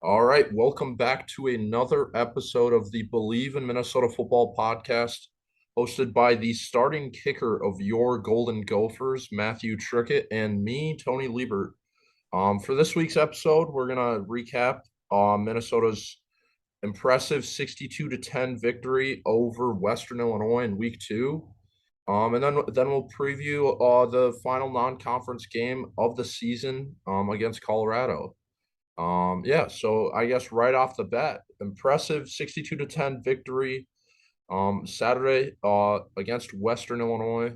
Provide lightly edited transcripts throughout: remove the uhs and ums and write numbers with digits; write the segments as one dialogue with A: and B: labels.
A: All right, welcome back to another episode of the Bleav in Minnesota Football podcast, hosted by the starting kicker of your Golden Gophers, Matthew Trickett, and me, Tony Liebert. For this week's episode, we're gonna recap Minnesota's impressive 62 to 10 victory over Western Illinois in week 2. And then we'll preview the final non-conference game of the season against Colorado. Yeah, so I guess right off the bat, impressive 62 to 10 victory Saturday against Western Illinois.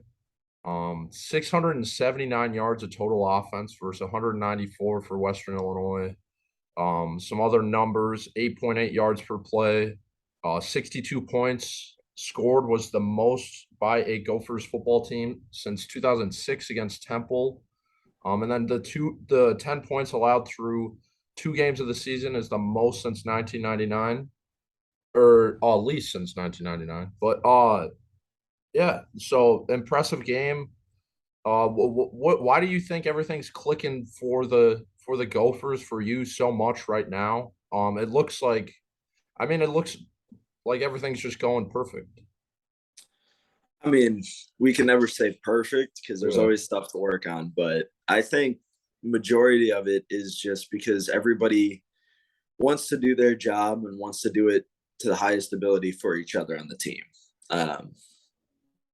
A: 679 yards of total offense versus 194 for Western Illinois. Some other numbers, 8.8 yards per play, 62 points scored was the most by a Gophers football team since 2006 against Temple. And then the 10 points allowed through 2 games of the season is the most since 1999, or at least since 1999. But yeah, so impressive game. Why do you think everything's clicking for the Gophers for you so much right now? It looks like, it looks like everything's just going perfect.
B: I mean, we can never say perfect because there's
A: Yeah.
B: always stuff to work on, but I think majority of it is just because everybody wants to do their job and wants to do it to the highest ability for each other on the team. Um,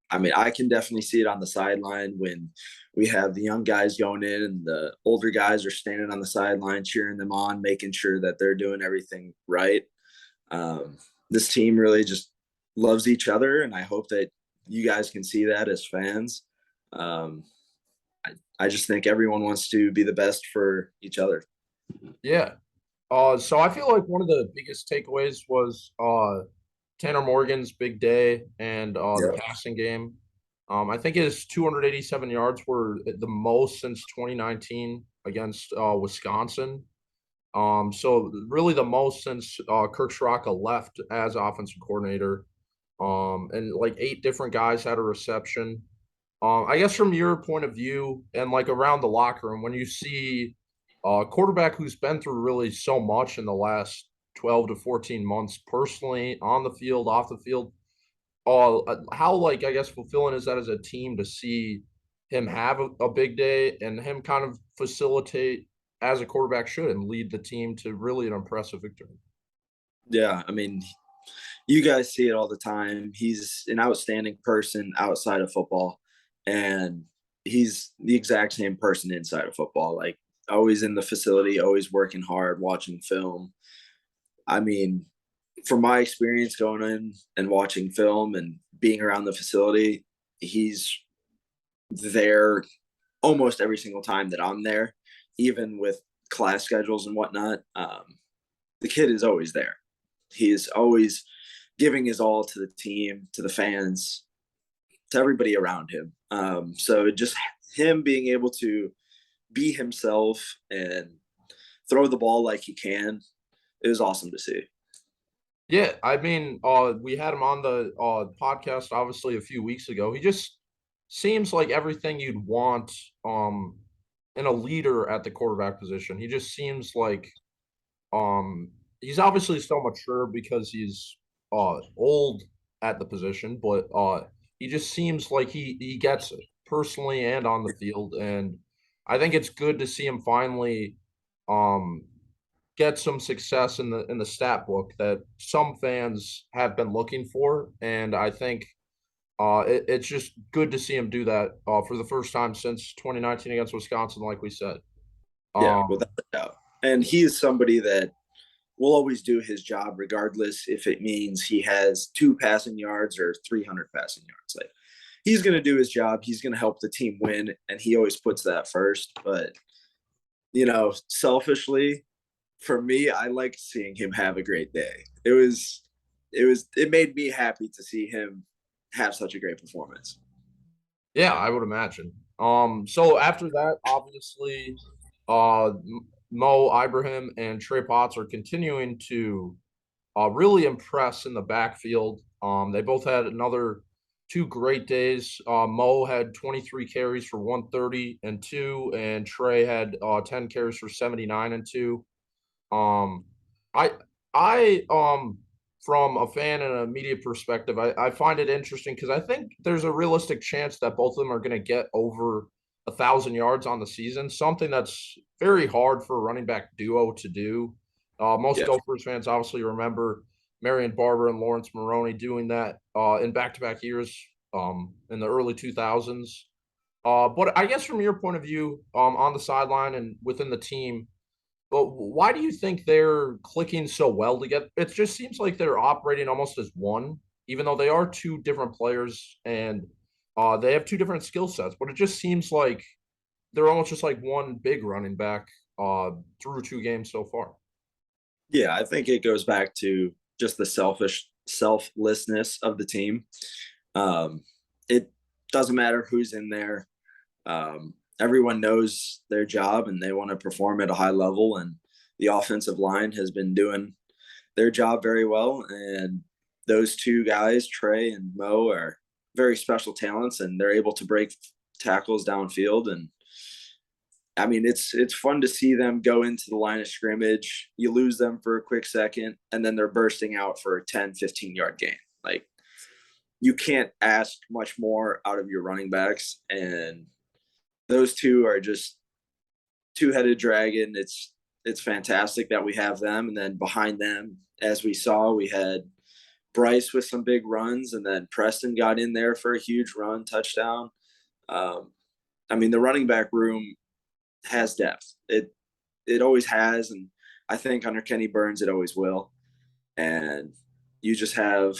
B: I can definitely see it on the sideline when we have the young guys going in and the older guys are standing on the sideline cheering them on, making sure that they're doing everything right. Um, this team really just loves each other, and I hope that you guys can see that as fans. Um, I just think everyone wants to be the best for each other.
A: Yeah. So I feel like one of the biggest takeaways was Tanner Morgan's big day and the
B: Yeah.
A: passing game. I think his 287 yards were the most since 2019 against Wisconsin. So really the most since Kirk Straka left as offensive coordinator. And like 8 different guys had a reception. I guess from your point of view and like around the locker room, when you see a quarterback who's been through really so much in the last 12 to 14 months, personally, on the field, off the field, how, like, I guess fulfilling is that as a team to see him have a big day and him kind of facilitate as a quarterback should and lead the team to really an impressive victory?
B: Yeah. You guys see it all the time. He's an outstanding person outside of football, and he's the exact same person inside of football. Like, always in the facility, always working hard, watching film. I mean, from my experience going in and watching film and being around the facility, he's there almost every single time that I'm there, even with class schedules and whatnot. The kid is always there. He is always giving his all to the team, to the fans, to everybody around him. So just him being able to be himself and throw the ball like he can, it was awesome to see.
A: Yeah, we had him on the podcast obviously a few weeks ago. He just seems like everything you'd want in a leader at the quarterback position. He just seems like he's obviously still mature because he's old at the position, but he just seems like he gets it personally and on the field. And I think it's good to see him finally um get some success in the stat book that some fans have been looking for. And I think it's just good to see him do that for the first time since 2019 against Wisconsin, like we said.
B: Yeah,
A: Um,
B: without a doubt. And he is somebody that will always do his job, regardless if it means he has 2 passing yards or 300 passing yards. Like, he's going to do his job. He's going to help the team win, and he always puts that first. But selfishly, for me, I like seeing him have a great day. It made me happy to see him have such a great performance.
A: yeah, I would imagine. So after that, obviously, uh, Mo, Ibrahim, and Trey Potts are continuing to really impress in the backfield. They both had another 2 great days. Mo had 23 carries for 130 and 2, and Trey had 10 carries for 79 and 2. I I from a fan and a media perspective, I find it interesting because I think there's a realistic chance that both of them are going to get over 1,000 yards on the season, something that's very hard for a running back duo to do. Most
B: Yeah.
A: Gophers fans obviously remember Marion Barber and Lawrence Maroney doing that in back-to-back years in the early 2000s. But I guess from your point of view, on the sideline and within the team, but why do you think they're clicking so well together? It just seems like they're operating almost as one, even though they are two different players and they have two different skill sets. But it just seems like they're almost just like one big running back through two games so far.
B: Yeah, I think it goes back to just the selflessness of the team. It doesn't matter who's in there. Everyone knows their job and they want to perform at a high level. And the offensive line has been doing their job very well. And those two guys, Trey and Mo, are very special talents, and they're able to break tackles downfield. And I mean, it's fun to see them go into the line of scrimmage. You lose them for a quick second, and then they're bursting out for a 10, 15-yard gain. Like, you can't ask much more out of your running backs. And those two are just two-headed dragon. It's fantastic that we have them. And then behind them, as we saw, we had Bryce with some big runs, and then Preston got in there for a huge run, touchdown. I mean, the running back room has depth. It always has, and I think under Kenny Burns it always will. And you just have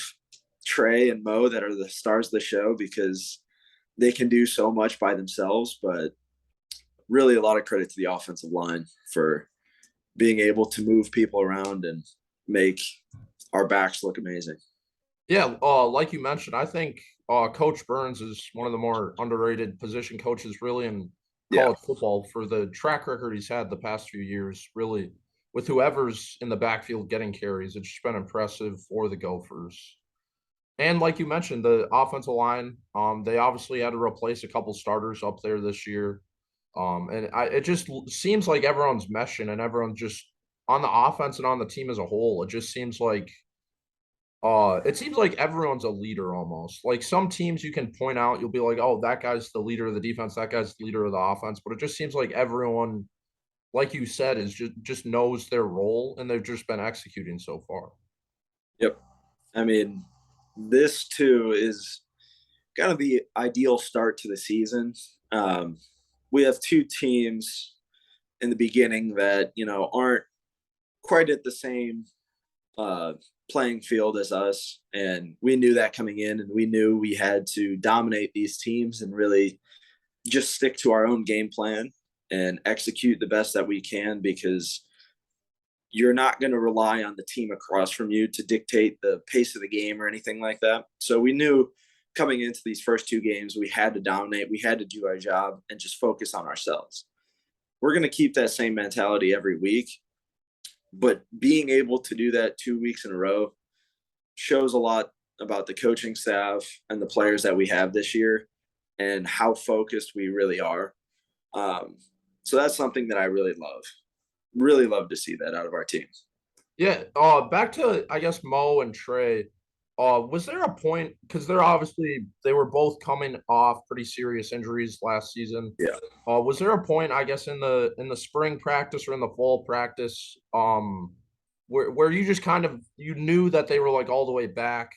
B: Trey and Mo that are the stars of the show because they can do so much by themselves. But really, a lot of credit to the offensive line for being able to move people around and make our backs look amazing.
A: Yeah, like you mentioned, I think Coach Burns is one of the more underrated position coaches, really, in
B: Yeah.
A: college football for the track record he's had the past few years. Really, with whoever's in the backfield getting carries, it's just been impressive for the Gophers. And like you mentioned, the offensive line, they obviously had to replace a couple starters up there this year. It just seems like everyone's meshing and everyone's just on the offense and on the team as a whole. It seems like everyone's a leader almost. Like some teams you can point out, you'll be like, oh, that guy's the leader of the defense, that guy's the leader of the offense. But it just seems like everyone, like you said, is just knows their role and they've just been executing so far.
B: Yep. I mean, this too is kind of the ideal start to the season. We have two teams in the beginning that aren't quite at the same uh, playing field as us, and we knew that coming in, and we knew we had to dominate these teams and really just stick to our own game plan and execute the best that we can, because you're not going to rely on the team across from you to dictate the pace of the game or anything like that. So we knew coming into these first two games, we had to dominate, we had to do our job and just focus on ourselves. We're going to keep that same mentality every week, but being able to do that 2 weeks in a row shows a lot about the coaching staff and the players that we have this year and how focused we really are. So that's something that I really love. Really love to see that out of our team.
A: Yeah. Back to I guess Mo and Trey. Was there a point because they were both coming off pretty serious injuries last season.
B: Yeah.
A: Was there a point, I guess, in the spring practice or in the fall practice, where you just kind of you knew that they were like all the way back,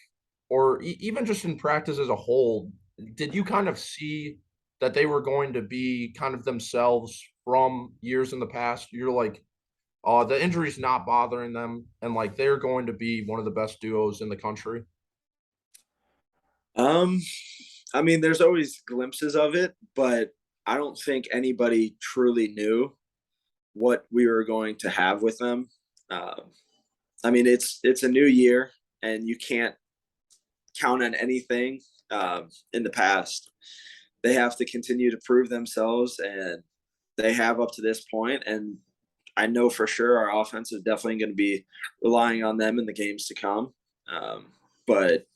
A: or even just in practice as a whole, did you kind of see that they were going to be kind of themselves from years in the past? You're like, the injury's not bothering them, and like they're going to be one of the best duos in the country.
B: Um, I mean, there's always glimpses of it, but I don't think anybody truly knew what we were going to have with them. Um, I mean, it's a new year, and you can't count on anything in the past. They have to continue to prove themselves, and they have up to this point. And I know for sure our offense is definitely going to be relying on them in the games to come. But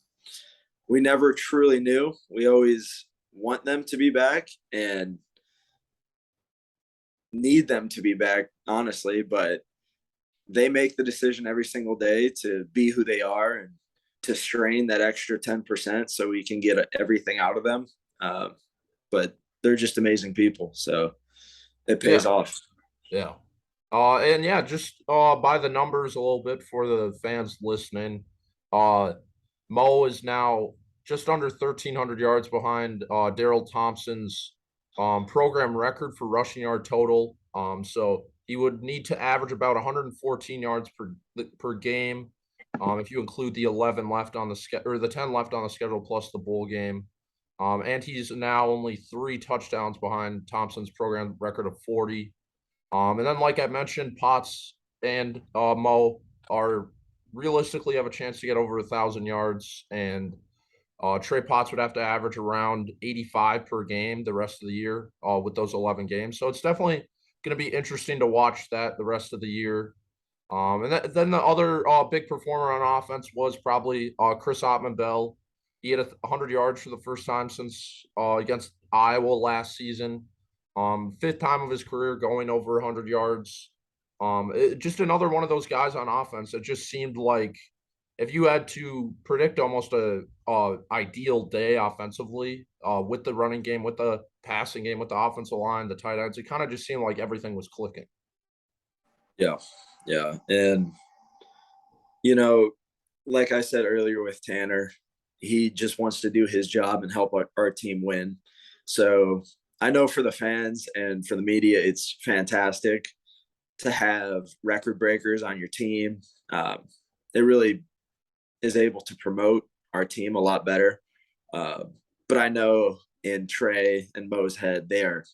B: we never truly knew. We always want them to be back and need them to be back, honestly. But they make the decision every single day to be who they are and to strain that extra 10% so we can get everything out of them. But they're just amazing people. So it pays
A: Yeah,
B: off.
A: yeah. And yeah, just by the numbers a little bit for the fans listening. Uh, Mo is now just under 1,300 yards behind Daryl Thompson's program record for rushing yard total. So he would need to average about 114 yards per game. If you include the 11 left on the schedule or the 10 left on the schedule plus the bowl game. And he's now only 3 touchdowns behind Thompson's program record of 40. And then, like I mentioned, Potts and Mo are realistically have a chance to get over 1,000 yards, and Trey Potts would have to average around 85 per game the rest of the year with those 11 games. So it's definitely going to be interesting to watch that the rest of the year. Then the other big performer on offense was probably Chris Ottman-Bell. He had 100 yards for the first time since against Iowa last season. Fifth time of his career going over 100 yards. Just another one of those guys on offense. It just seemed like if you had to predict almost a ideal day offensively with the running game, with the passing game, with the offensive line, the tight ends, it kind of just seemed like everything was clicking.
B: Yeah. Yeah. And, like I said earlier with Tanner, he just wants to do his job and help our team win. So I know for the fans and for the media, it's fantastic to have record breakers on your team. It really is able to promote our team a lot better. But I know in Trey and Mo's head, they're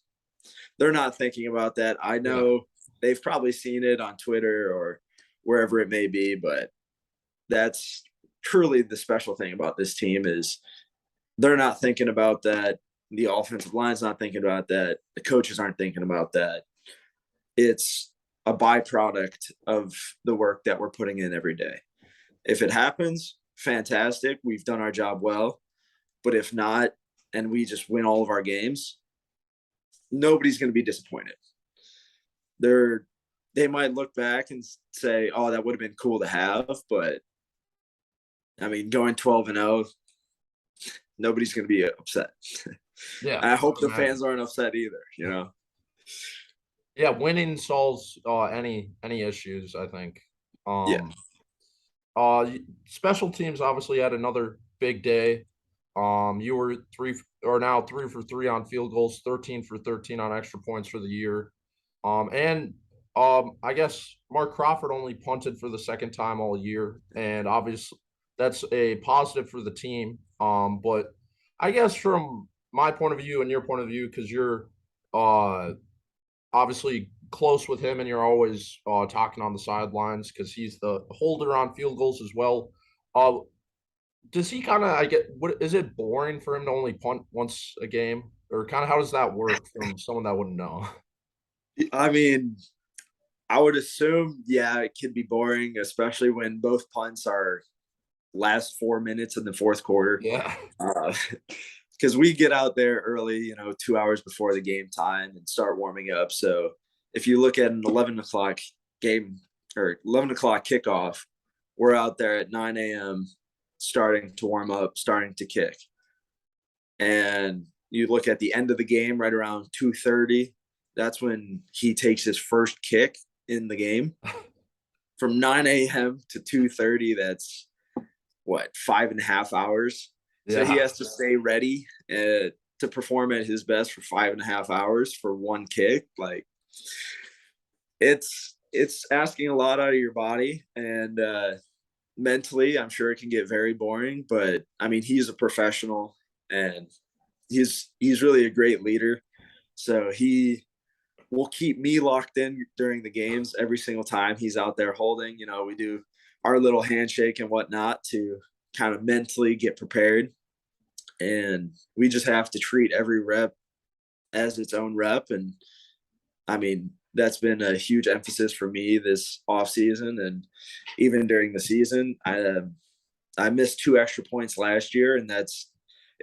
B: not thinking about that. I know they've probably seen it on Twitter or wherever it may be, but that's truly the special thing about this team is they're not thinking about that. The offensive line's not thinking about that. The coaches aren't thinking about that. It's a byproduct of the work that we're putting in every day. If it happens, fantastic. We've done our job well. But if not, and we just win all of our games, nobody's going to be disappointed. They might look back and say, "Oh, that would have been cool to have," but I mean, going 12-0, nobody's going to be upset.
A: Yeah,
B: I hope the fans aren't upset either.
A: Yeah, winning solves any issues, I think.
B: Yeah.
A: Special teams obviously had another big day. You were now 3 for 3 on field goals, 13 for 13 on extra points for the year. And I guess Mark Crawford only punted for the second time all year, and obviously that's a positive for the team. But I guess from my point of view and your point of view, because you're obviously close with him and you're always talking on the sidelines because he's the holder on field goals as well. Does he kind of, what is it boring for him to only punt once a game? Or kind of how does that work from someone that wouldn't know?
B: I mean, I would assume, yeah, it could be boring, especially when both punts are last 4 minutes in the fourth quarter.
A: Yeah.
B: Because we get out there early, 2 hours before the game time and start warming up. So if you look at an 11 o'clock game or 11 o'clock kickoff, we're out there at 9 a.m. starting to warm up, starting to kick. And you look at the end of the game right around 2:30. That's when he takes his first kick in the game. From 9 a.m. to 2:30, that's what, 5.5 hours. So he has to stay ready to perform at his best for 5.5 hours for one kick. Like, it's asking a lot out of your body, and mentally, I'm sure it can get very boring. But I mean, he's a professional, and he's really a great leader. So he will keep me locked in during the games every single time he's out there holding. We do our little handshake and whatnot to kind of mentally get prepared. And we just have to treat every rep as its own rep. And I mean, that's been a huge emphasis for me this off season. And even during the season, I missed 2 extra points last year, and that's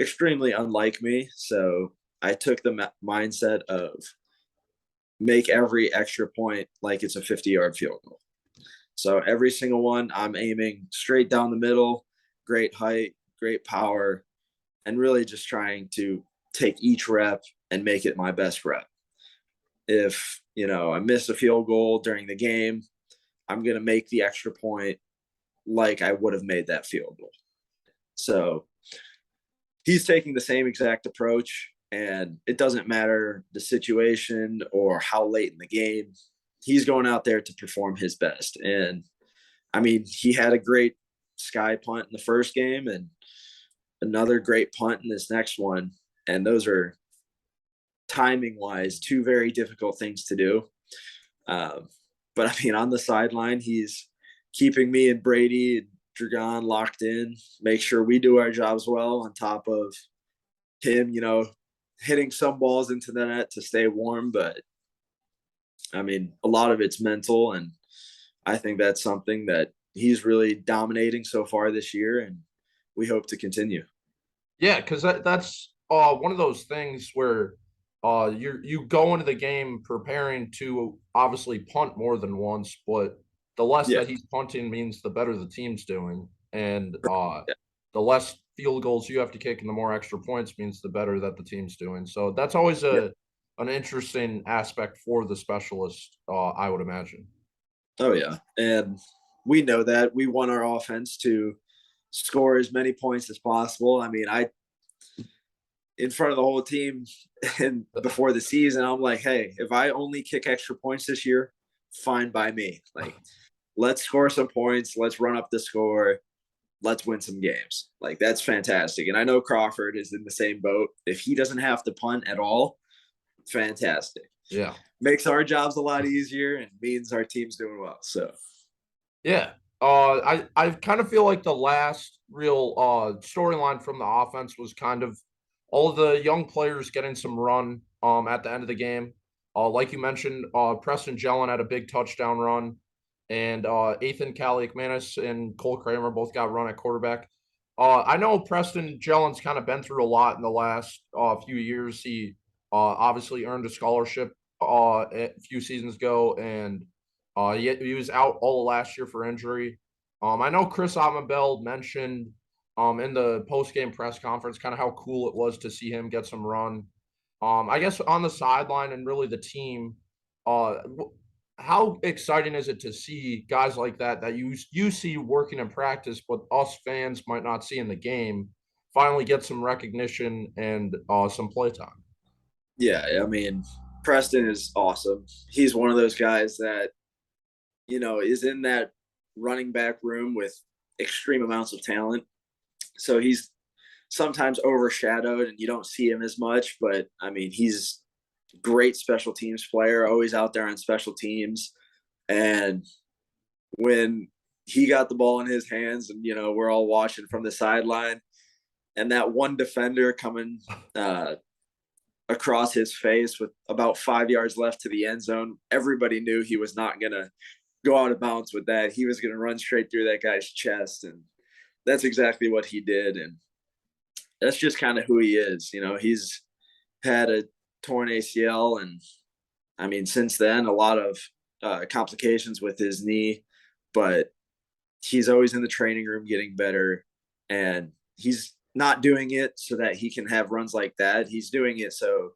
B: extremely unlike me. So I took the mindset of make every extra point like it's a 50-yard field goal. So every single one, I'm aiming straight down the middle, great height, great power, and really just trying to take each rep and make it my best rep. If, I miss a field goal during the game, I'm going to make the extra point like I would have made that field goal. So he's taking the same exact approach, and it doesn't matter the situation or how late in the game. He's going out there to perform his best. And I mean, he had a great sky punt in the first game and another great punt in this next one. And those are timing wise two very difficult things to do. But I mean, on the sideline, he's keeping me and Brady and Dragon locked in, make sure we do our jobs well, on top of him, hitting some balls into the net to stay warm. But I mean, a lot of it's mental, and I think that's something that he's really dominating so far this year, and we hope to continue.
A: Yeah, because that's one of those things where you go into the game preparing to obviously punt more than once, but the less
B: Yeah.
A: that he's punting means the better the team's doing, and
B: Yeah.
A: the less field goals you have to kick and the more extra points means the better that the team's doing. So that's always
B: Yeah.
A: an interesting aspect for the specialist, I would imagine.
B: Oh, yeah. And we know that we want our offense to score as many points as possible. I mean, in front of the whole team and before the season, I'm like, hey, if I only kick extra points this year, fine by me. Like, let's score some points. Let's run up the score. Let's win some games. Like, that's fantastic. And I know Crawford is in the same boat. If he doesn't have to punt at all, fantastic.
A: Yeah.
B: Makes our jobs a lot easier and means our team's doing well. So,
A: Yeah. I kind of feel like the last real storyline from the offense was kind of all of the young players getting some run at the end of the game. Like you mentioned, Preston Jelen had a big touchdown run, and Ethan Kaliakmanis and Cole Kramer both got run at quarterback. I know Preston Jelen's kind of been through a lot in the last few years. He obviously earned a scholarship a few seasons ago, and he was out all of last year for injury. I know Chris Ottenbell mentioned in the post game press conference kind of how cool it was to see him get some run. I guess on the sideline and really the team, uh, how exciting is it to see guys like that you see working in practice, but us fans might not see in the game, finally get some recognition and some play time?
B: yeah, I mean, Preston is awesome. He's one of those guys that, is in that running back room with extreme amounts of talent. So he's sometimes overshadowed and you don't see him as much. But I mean, he's a great special teams player, always out there on special teams. And when he got the ball in his hands and, we're all watching from the sideline, and that one defender coming across his face with about 5 yards left to the end zone, everybody knew he was not going to go out of bounds with that. He was going to run straight through that guy's chest. And that's exactly what he did. And that's just kind of who he is. He's had a torn ACL. And I mean, since then, a lot of complications with his knee, but he's always in the training room getting better. And he's not doing it so that he can have runs like that. He's doing it so,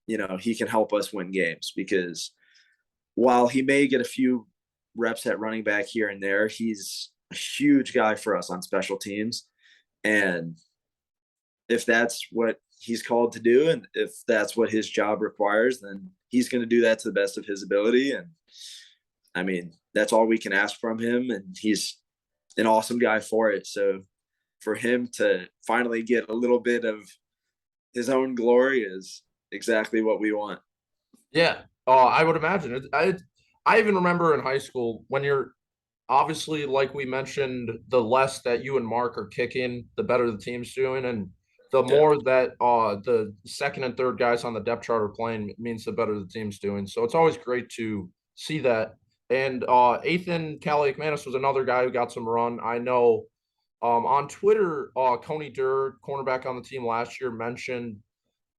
B: he can help us win games, because while he may get a few reps at running back here and there, he's a huge guy for us on special teams. And if that's what he's called to do, and if that's what his job requires, then he's going to do that to the best of his ability. And I mean, that's all we can ask from him. And he's an awesome guy for it. So for him to finally get a little bit of his own glory is exactly what we want.
A: Yeah, I would imagine it. I even remember in high school when you're obviously, like we mentioned, the less that you and Mark are kicking, the better the team's doing, and the
B: Yeah.
A: more that the second and third guys on the depth chart are playing means the better the team's doing. So it's always great to see that. And Ethan Kaliakmanis was another guy who got some run. I know on Twitter, Coney Durr, cornerback on the team last year, mentioned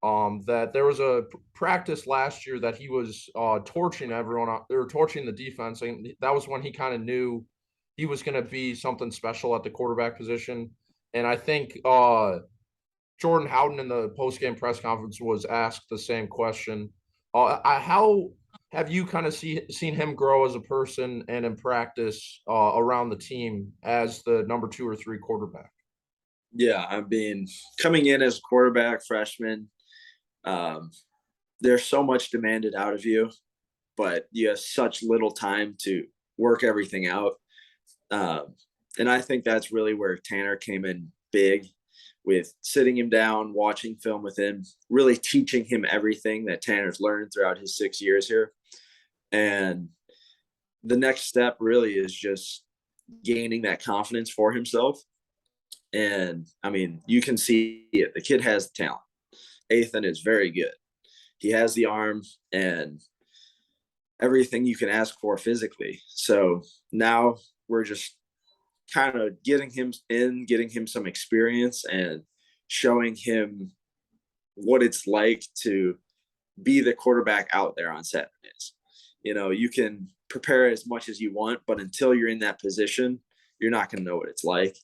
A: that there was a practice last year that he was torching everyone, or torching the defense, and that was when he kind of knew he was going to be something special at the quarterback position. And I think Jordan Howden in the post-game press conference was asked the same question. How have you kind of seen him grow as a person and in practice around the team as the number 2 or 3 quarterback?
B: Yeah, I mean, coming in as a quarterback freshman, there's so much demanded out of you, but you have such little time to work everything out. And I think that's really where Tanner came in big, with sitting him down, watching film with him, really teaching him everything that Tanner's learned throughout his 6 years here. And the next step really is just gaining that confidence for himself. And I mean, you can see it. The kid has the talent. Ethan is very good. He has the arm and everything you can ask for physically. So now we're just kind of getting him in, getting him some experience and showing him what it's like to be the quarterback out there on Saturdays. You know, you can prepare as much as you want, but until you're in that position, you're not going to know what it's like.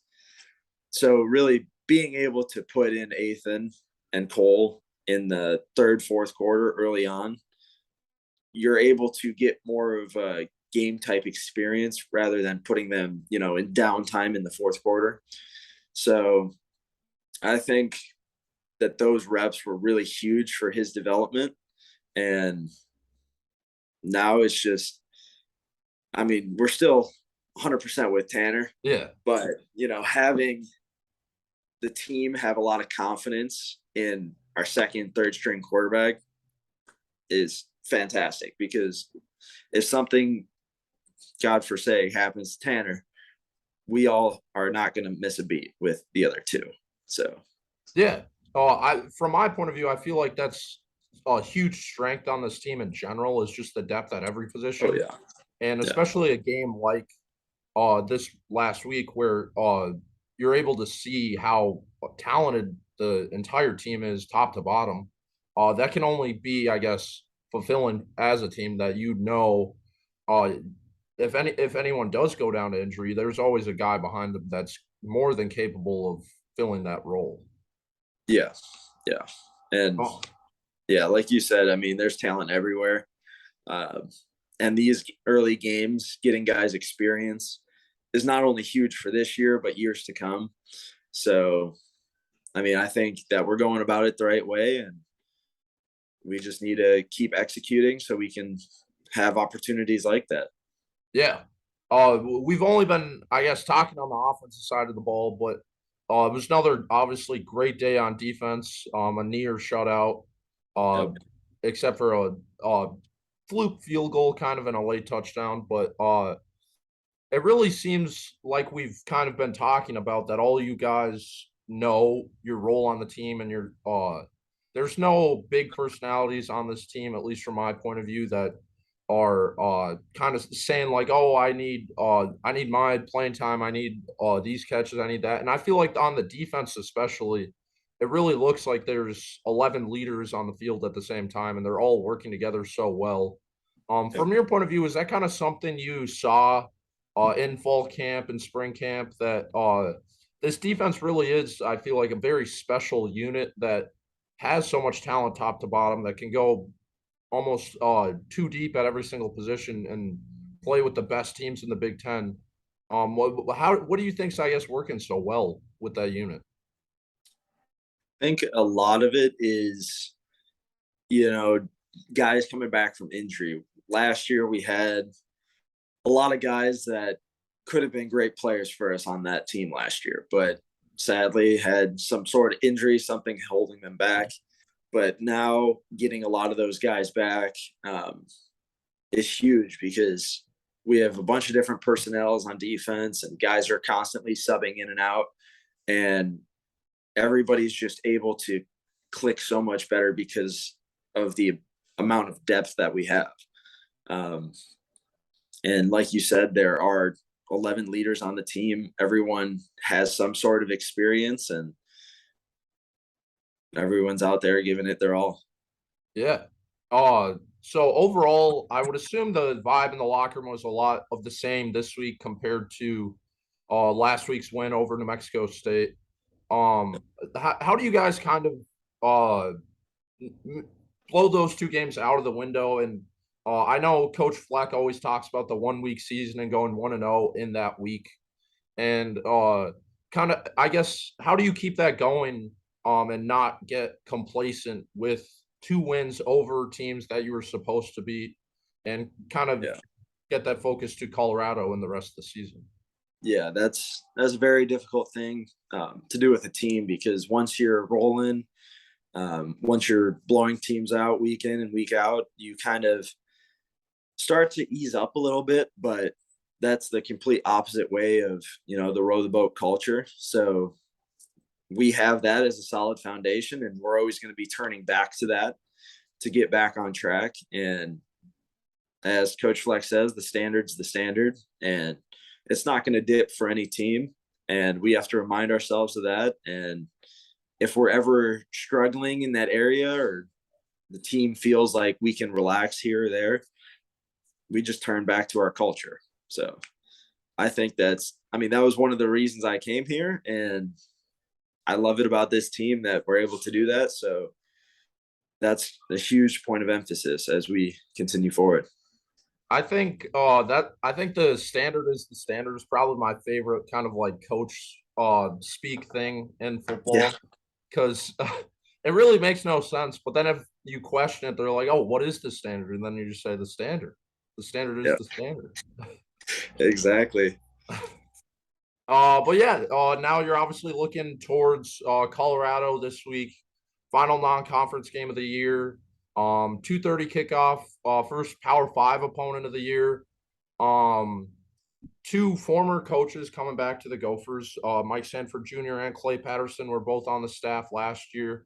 B: So really being able to put in Ethan and Cole in the third, fourth quarter early on, you're able to get more of a game type experience rather than putting them, you know, in downtime in the fourth quarter. So I think that those reps were really huge for his development. And now it's just, I mean, we're still 100% with Tanner.
A: Yeah.
B: But, you know, having the team have a lot of confidence in our second, third string quarterback is fantastic, because if something, God forsake, happens to Tanner, we all are not going to miss a beat with the other two. So,
A: yeah. From my point of view, I feel like that's a huge strength on this team in general, is just the depth at every position.
B: oh yeah,
A: And
B: yeah,
A: especially a game like this last week where you're able to see how talented the entire team is top to bottom. That can only be, I guess, fulfilling as a team, that uh, if anyone does go down to injury, there's always a guy behind them that's more than capable of filling that role.
B: yeah, yeah. And
A: Oh,
B: yeah, like you said, I mean, there's talent everywhere. Um, and these early games, getting guys experience is not only huge for this year, but years to come. So, I mean, I think that we're going about it the right way, and we just need to keep executing so we can have opportunities like that.
A: yeah. We've only been, I guess, talking on the offensive side of the ball, but it was another obviously great day on defense. A near shutout, uh,
B: Yep.
A: except for a fluke field goal, kind of in a late touchdown. But it really seems like we've kind of been talking about that. All you guys know your role on the team, and there's no big personalities on this team, at least from my point of view, that are kind of saying like, oh, I need my playing time, I need these catches, I need that. And I feel like on the defense especially, it really looks like there's 11 leaders on the field at the same time, and they're all working together so well.
B: Yep.
A: From your point of view, is that kind of something you saw in fall camp and spring camp, that this defense really is, I feel like, a very special unit that has so much talent top to bottom, that can go almost too deep at every single position and play with the best teams in the Big Ten. What do you think's, I guess, working so well with that unit?
B: I think a lot of it is, you know, guys coming back from injury. Last year, we had a lot of guys that could have been great players for us on that team last year, but sadly had some sort of injury, something holding them back. But now getting a lot of those guys back is huge, because we have a bunch of different personnels on defense, and guys are constantly subbing in and out, and everybody's just able to click so much better because of the amount of depth that we have. Um, and like you said, there are 11 leaders on the team. Everyone has some sort of experience, and everyone's out there giving it their all.
A: Yeah. So overall, I would assume the vibe in the locker room was a lot of the same this week compared to last week's win over New Mexico State. How do you guys kind of blow those two games out of the window? And I know Coach Fleck always talks about the 1 week season and going 1-0 in that week. And kind of, I guess, how do you keep that going and not get complacent with 2 wins over teams that you were supposed to beat and kind of
B: Yeah.
A: get that focus to Colorado in the rest of the season?
B: Yeah, that's a very difficult thing to do with a team, because once you're rolling, once you're blowing teams out week in and week out, you kind of start to ease up a little bit, but that's the complete opposite way of, the row the boat culture. So we have that as a solid foundation, and we're always going to be turning back to that to get back on track. And as Coach Fleck says, the standard's the standard, and it's not going to dip for any team. And we have to remind ourselves of that. And if we're ever struggling in that area, or the team feels like we can relax here or there, we just turn back to our culture. So I think that was one of the reasons I came here, and I love it about this team that we're able to do that. So that's a huge point of emphasis as we continue forward.
A: I think the standard is probably my favorite kind of like coach speak thing in football, because it really makes no sense. But then if you question it, they're like, "Oh, what is the standard?" And then you just say the standard. The standard is the standard.
B: Exactly.
A: But yeah, now you're obviously looking towards Colorado this week. Final non-conference game of the year. 2:30 kickoff. First Power 5 opponent of the year. Um, Two former coaches coming back to the Gophers. Mike Sanford Jr. and Clay Patterson were both on the staff last year.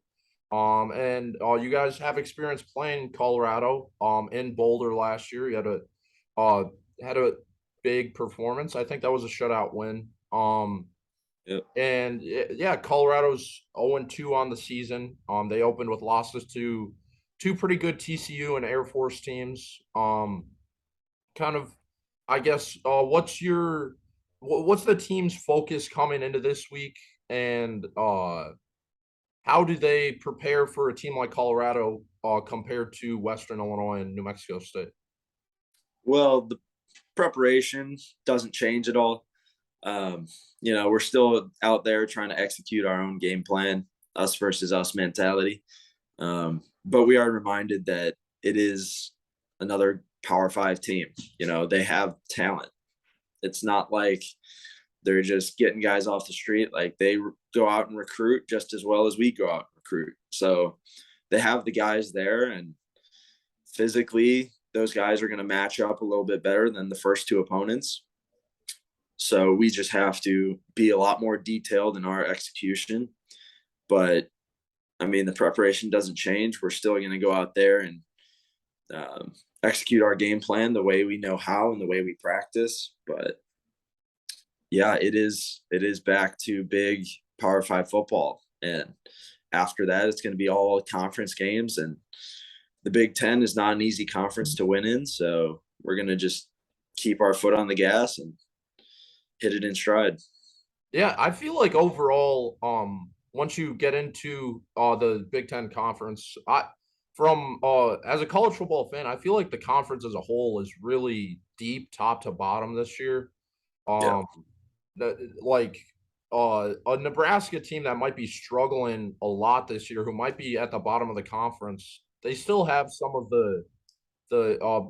A: And you guys have experience playing Colorado in Boulder last year. You had a big performance. I think that was a shutout win.
B: Yep.
A: And yeah, Colorado's 0-2 on the season. They opened with losses to two pretty good TCU and Air Force teams. Kind of, I guess, what's the team's focus coming into this week, and how do they prepare for a team like Colorado compared to Western Illinois and New Mexico State?
B: Well, the preparation doesn't change at all. We're still out there trying to execute our own game plan, us versus us mentality. But we are reminded that it is another Power 5 team. They have talent. It's not like they're just getting guys off the street. Like, they go out and recruit just as well as we go out and recruit. So they have the guys there, and physically those guys are going to match up a little bit better than the first two opponents. So we just have to be a lot more detailed in our execution. But the preparation doesn't change. We're still going to go out there and execute our game plan the way we know how and the way we practice. But yeah, it is back to big Power 5 football. And after that, it's going to be all conference games. And the Big Ten is not an easy conference to win in. So we're going to just keep our foot on the gas and hit it in stride.
A: Yeah, I feel like overall, once you get into the Big Ten conference, as a college football fan, I feel like the conference as a whole is really deep, top to bottom this year.
B: Yeah.
A: A Nebraska team that might be struggling a lot this year, who might be at the bottom of the conference, they still have some of the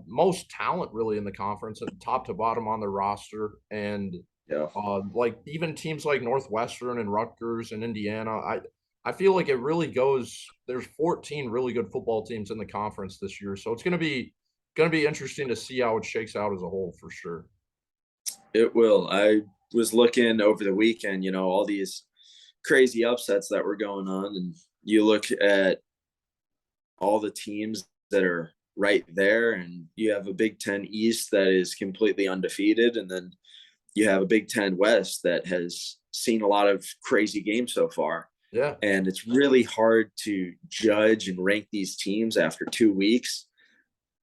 A: most talent really in the conference, at top to bottom on their roster. And
B: Yeah.
A: even teams like Northwestern and Rutgers and Indiana, I feel like it really goes. There's 14 really good football teams in the conference this year, so it's going to be interesting to see how it shakes out as a whole, for sure.
B: It will. I was looking over the weekend, all these crazy upsets that were going on, and you look at all the teams that are right there, and you have a Big Ten East that is completely undefeated, and then you have a Big Ten West that has seen a lot of crazy games so far.
A: Yeah.
B: And it's really hard to judge and rank these teams after 2 weeks.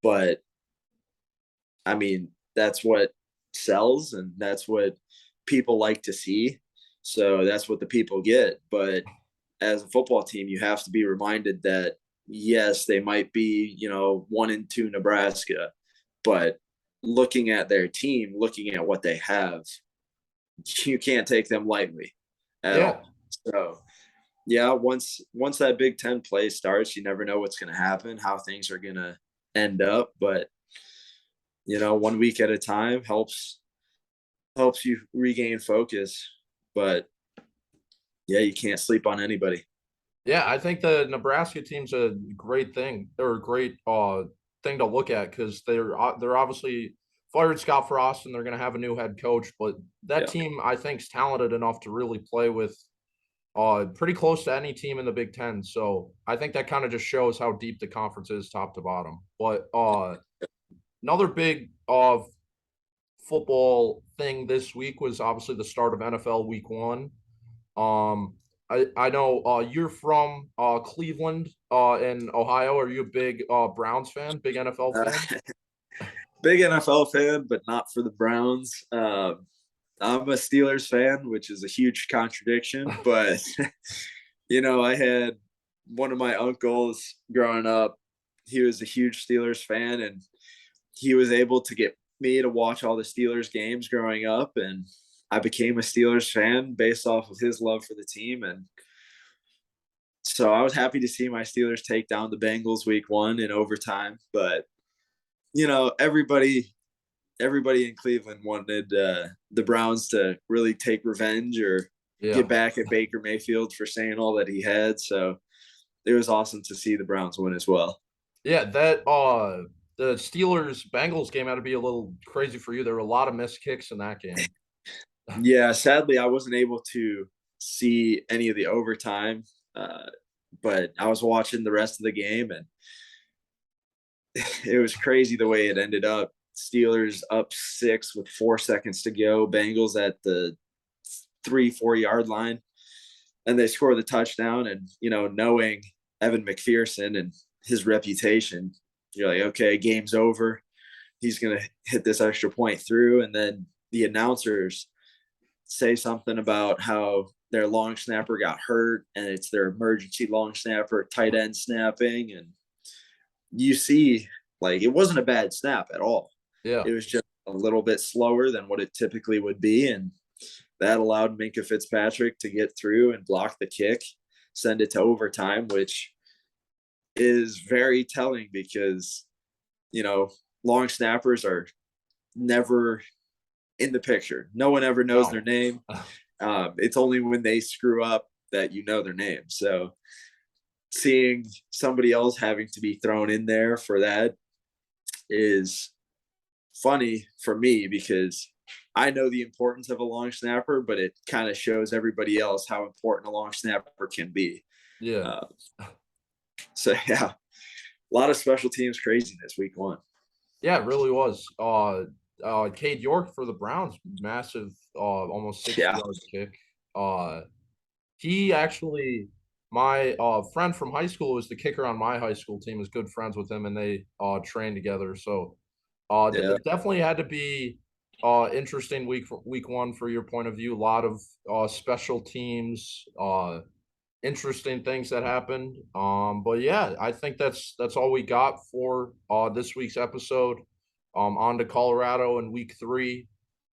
B: But I mean, that's what sells and that's what people like to see. So that's what the people get. But as a football team, you have to be reminded that yes, they might be, 1-2 Nebraska, but looking at their team, looking at what they have, you can't take them lightly at
A: Yeah.
B: all. So yeah, once that Big Ten play starts, you never know what's going to happen, how things are going to end up. But 1 week at a time helps you regain focus. But yeah, you can't sleep on anybody.
A: Yeah, I think the Nebraska team's a great thing. They're a great thing to look at because they're obviously fired Scott Frost and they're going to have a new head coach. But that
B: Yeah.
A: team, I think, is talented enough to really play with pretty close to any team in the Big Ten. So I think that kind of just shows how deep the conference is, top to bottom. But another big football thing this week was obviously the start of NFL Week 1. Um, I know you're from Cleveland in Ohio. Are you a big Browns fan, big NFL
B: Uh,
A: fan?
B: big NFL fan, but not for the Browns. I'm a Steelers fan, which is a huge contradiction. But I had one of my uncles growing up. He was a huge Steelers fan, and he was able to get me to watch all the Steelers games growing up, and I became a Steelers fan based off of his love for the team. And so I was happy to see my Steelers take down the Bengals week 1 in overtime. But everybody in Cleveland wanted the Browns to really take revenge or
A: Yeah,
B: get back at Baker Mayfield for saying all that he had. So it was awesome to see the Browns win as well.
A: yeah. That the Steelers Bengals game had to be a little crazy for you. There were a lot of missed kicks in that game.
B: Yeah, sadly, I wasn't able to see any of the overtime, but I was watching the rest of the game, and it was crazy the way it ended up. Steelers up 6 with 4 seconds to go. Bengals at the 3-4 yard line, and they score the touchdown. And knowing Evan McPherson and his reputation, you're like, okay, game's over. He's gonna hit this extra point through, and then the announcers say something about how their long snapper got hurt and it's their emergency long snapper, tight end snapping. And you see, like, it wasn't a bad snap at all.
A: Yeah,
B: It was just a little bit slower than what it typically would be. And that allowed Minka Fitzpatrick to get through and block the kick, send it to overtime, which is very telling because, long snappers are never in the picture. No one ever knows their
A: no.
B: name. It's only when they screw up that their name. So seeing somebody else having to be thrown in there for that is funny for me because I know the importance of a long snapper, but it kind of shows everybody else how important a long snapper can be.
A: Yeah,
B: Uh, so yeah, a lot of special teams craziness week 1.
A: yeah, it really was. Cade York for the Browns, massive, almost 60
B: Yeah.
A: yard kick. He actually, my friend from high school was the kicker on my high school team. Is good friends with him, and they trained together. So,
B: Yeah.
A: it definitely had to be interesting week 1 for your point of view. A lot of special teams, interesting things that happened. But yeah, I think that's all we got for this week's episode. On to Colorado in week 3.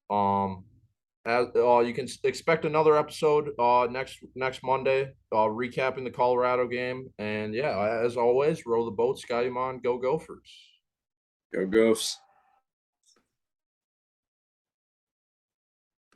A: Um, as, you can expect another episode next Monday, recapping the Colorado game. And yeah, as always, row the boat, Sky Go Gophers.
B: Go Gophs.